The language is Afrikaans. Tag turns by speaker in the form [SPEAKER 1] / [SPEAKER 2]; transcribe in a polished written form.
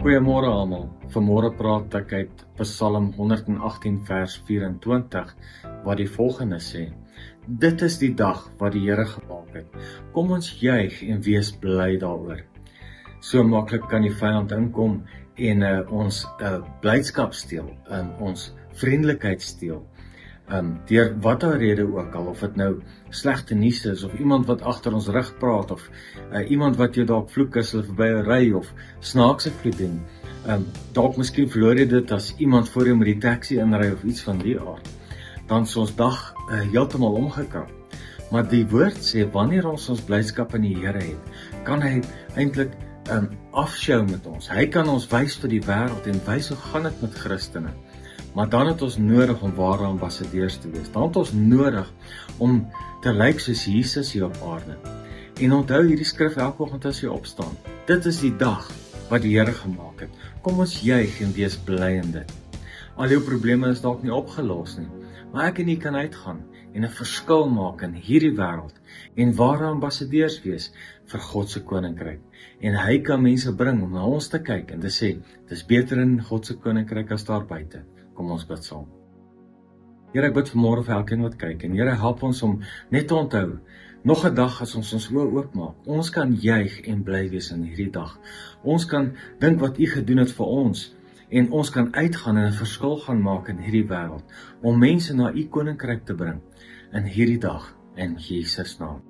[SPEAKER 1] Goeiemôre almal. Vanmôre praat ek uit Psalm 118 vers 24 wat die volgende sê: Dit is die dag wat die Here gemaak het. Kom ons juig en wees bly daaroor. So maklik kan die vyand inkom en ons blydskap steel, ons vriendelikheid steel. Deur watter rede ook al, of dit nou slegte nuus is, of iemand wat agter ons rug praat, of iemand wat jou dalk vloek as hulle verby jou ry, of snaakse vloeking. Dalk miskien verloor jy dit as iemand voor jou met die taxi inry of iets van die aard. Dan is ons dag heeltemal omgekrap. Maar die woord sê, wanneer ons blydskap in die Here het, kan hy eintlik afshow met ons. Hy kan ons wys vir die wêreld en wys hoe gaan dit met Christene. Maar dan het ons nodig om ware ambassadeurs te wees. Dan het ons nodig om te lyk soos Jesus hier op aarde. En onthou hierdie skrif elke oggend as jy opstaan. Dit is die dag wat die Here gemaak het. Kom ons juig en wees bly in dit. Al jou probleme is dalk nie opgelos nie, maar ek en jy kan uitgaan en 'n verskil maak in hierdie wêreld en ware ambassadeurs wees vir God se koninkryk. En hy kan mense bring om na ons te kyk en te sê, dis beter in God se koninkryk as daar buite. Kom ons bid saam. Here, ek bid vanmôre vir elkeen wat kyk, en Here, help ons om net te onthou, nog 'n dag as ons oë oopmaak, ons kan juig en bly wees in hierdie dag. Ons kan dink wat U gedoen het vir ons, en ons kan uitgaan en 'n verskil gaan maak in hierdie wêreld, om mense na U koninkryk te bring, in hierdie dag, in Jesus naam.